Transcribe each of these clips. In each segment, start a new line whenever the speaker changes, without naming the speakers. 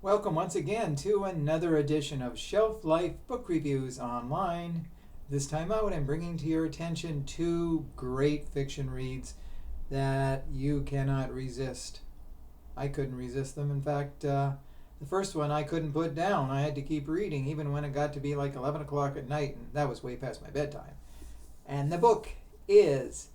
Welcome once again to another edition of Shelf Life Book Reviews Online. This time out, I'm bringing to your attention two great fiction reads that you cannot resist. I couldn't resist them. In fact, the first one I couldn't put down. I had to keep reading even when it got to be like 11 o'clock at night, and that was way past my bedtime. And the book is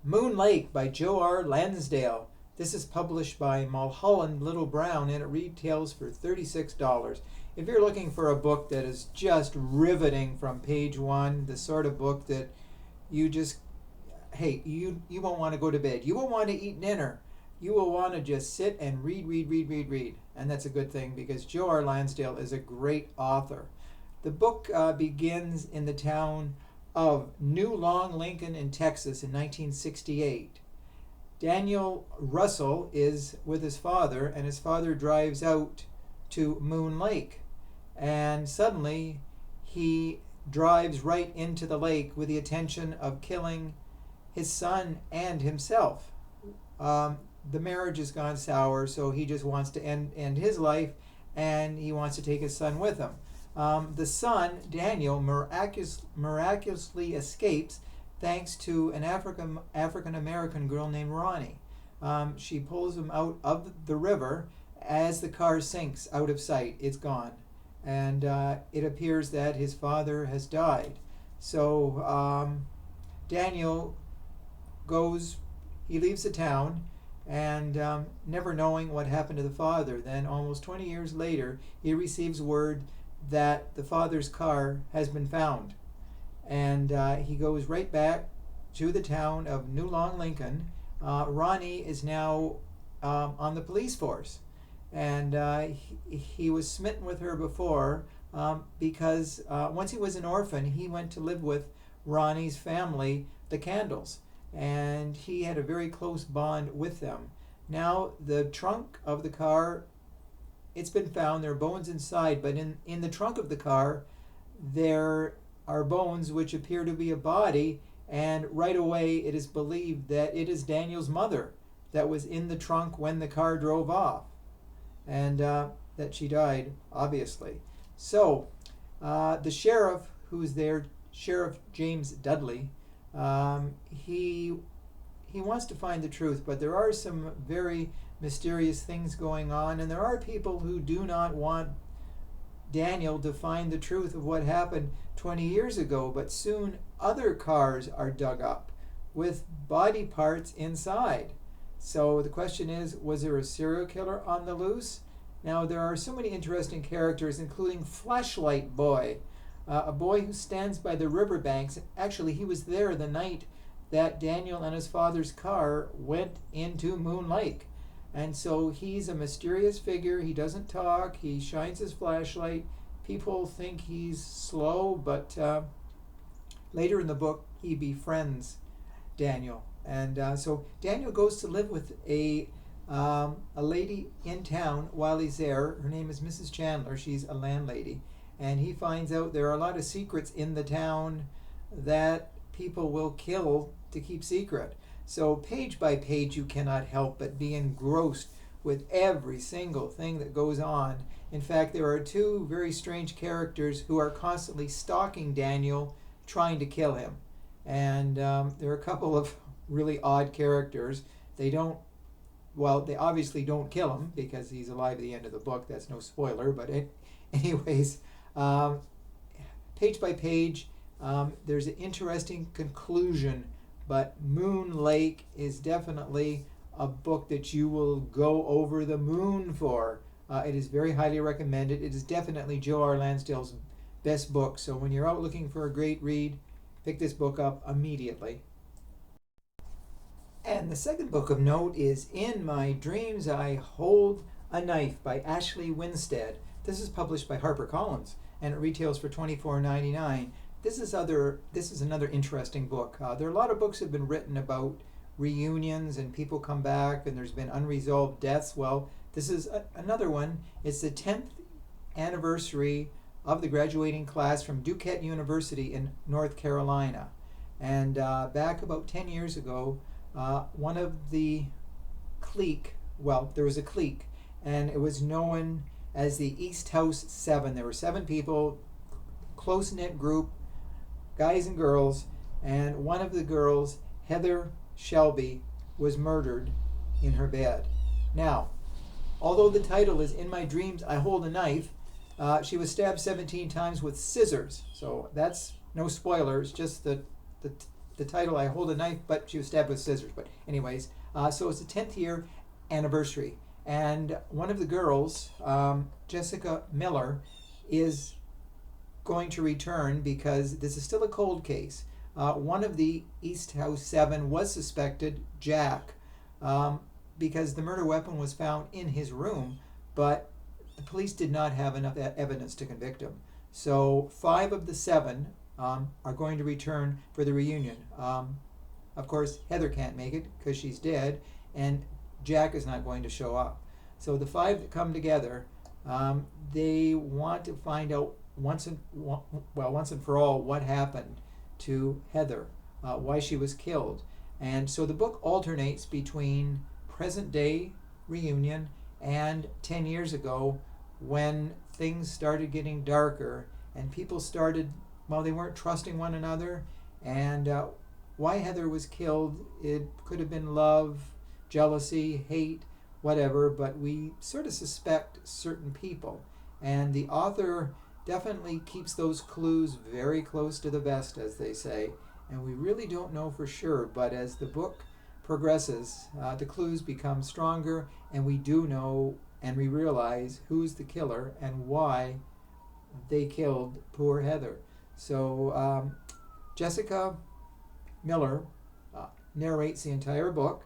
Moon Lake by Joe R. Lansdale. This is published by Mulholland Little Brown and it retails for $36. If you're looking for a book that is just riveting from page one, the sort of book that you just, hey, you won't want to go to bed. You won't want to eat dinner. You will want to just sit and read. And that's a good thing because Joe R. Lansdale is a great author. The book begins in the town of New Long Lincoln in Texas in 1968. Daniel Russell is with his father, and his father drives out to Moon Lake. And suddenly, he drives right into the lake with the intention of killing his son and himself. The marriage has gone sour, so he just wants to end his life, and he wants to take his son with him. The son, Daniel, miraculously escapes thanks to an African-American girl named Ronnie. She pulls him out of the river as the car sinks out of sight. It's gone. And it appears that his father has died. So Daniel he leaves the town, and never knowing what happened to the father. Then almost 20 years later, he receives word that the father's car has been found. And he goes right back to the town of New Long Lincoln. Ronnie is now on the police force. And he was smitten with her before because once he was an orphan, he went to live with Ronnie's family, the Candles. And he had a very close bond with them. Now, the trunk of the car, it's been found. There are bones inside, but in the trunk of the car, there are bones which appear to be a body, and right away it is believed that it is Daniel's mother that was in the trunk when the car drove off, and that she died, obviously. So the sheriff who's there, Sheriff James Dudley, he wants to find the truth, but there are some very mysterious things going on, and there are people who do not want Daniel to find the truth of what happened 20 years ago, but soon other cars are dug up with body parts inside. So the question is, was there a serial killer on the loose? Now, there are so many interesting characters, including Flashlight Boy, a boy who stands by the riverbanks. Actually, he was there the night that Daniel and his father's car went into Moon Lake. And so he's a mysterious figure. He doesn't talk. He shines his flashlight. People think he's slow, but later in the book, he befriends Daniel. And so Daniel goes to live with a lady in town while he's there. Her name is Mrs. Chandler. She's a landlady. And he finds out there are a lot of secrets in the town that people will kill to keep secret. So page by page, you cannot help but be engrossed with every single thing that goes on. In fact, there are two very strange characters who are constantly stalking Daniel, trying to kill him. And there are a couple of really odd characters. They obviously don't kill him because he's alive at the end of the book. That's no spoiler. But anyways, page by page, there's an interesting conclusion. But Moon Lake is definitely a book that you will go over the moon for. It is very highly recommended. It is definitely Joe R. Lansdale's best book. So when you're out looking for a great read, pick this book up immediately. And the second book of note is In My Dreams I Hold a Knife by Ashley Winstead. This is published by HarperCollins, and it retails for $24.99. This is another interesting book. There are a lot of books that have been written about reunions and people come back and there's been unresolved deaths. Well, this is another one. It's the 10th anniversary of the graduating class from Duquesne University in North Carolina. And back about 10 years ago, one of the clique, well, there was a clique, and it was known as the East House 7. There were 7 people, close-knit group, guys and girls, and one of the girls, Heather Shelby, was murdered in her bed. Now, although the title is In My Dreams I Hold a Knife, she was stabbed 17 times with scissors. So that's no spoilers, just the title, I Hold a Knife, but she was stabbed with scissors. But anyways, so it's the 10th year anniversary. And one of the girls, Jessica Miller, is going to return because this is still a cold case. One of the East House 7 was suspected, Jack, because the murder weapon was found in his room, but the police did not have enough evidence to convict him. So 5 of the 7 are going to return for the reunion. Of course, Heather can't make it because she's dead, and Jack is not going to show up. So the 5 that come together, they want to find out once and for all what happened to Heather, why she was killed. And so the book alternates between present day reunion and 10 years ago when things started getting darker and people started, they weren't trusting one another. And why Heather was killed, it could have been love, jealousy, hate, whatever, but we sort of suspect certain people. And the author definitely keeps those clues very close to the vest, as they say, and we really don't know for sure, but as the book progresses, the clues become stronger, and we do know and we realize who's the killer and why they killed poor Heather. So Jessica Miller narrates the entire book,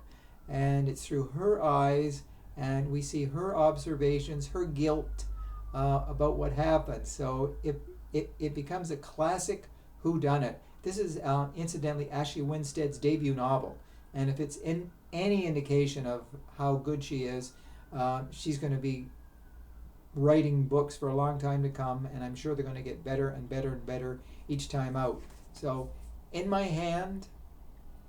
and it's through her eyes, and we see her observations, her guilt about what happened. So it becomes a classic whodunit. This is incidentally Ashley Winstead's debut novel, and if it's in any indication of how good she is, she's going to be writing books for a long time to come, and I'm sure they're going to get better and better and better each time out. So in my hand,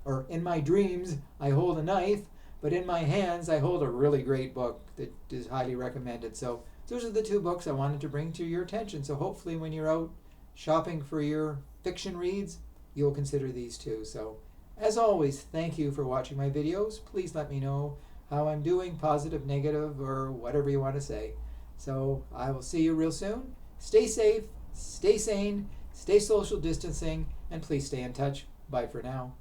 or in my dreams, I hold a knife, but in my hands I hold a really great book that is highly recommended. So those are the 2 books I wanted to bring to your attention. So hopefully when you're out shopping for your fiction reads, you'll consider these 2. So as always, thank you for watching my videos. Please let me know how I'm doing, positive, negative, or whatever you want to say. So I will see you real soon. Stay safe, stay sane, stay social distancing, and please stay in touch. Bye for now.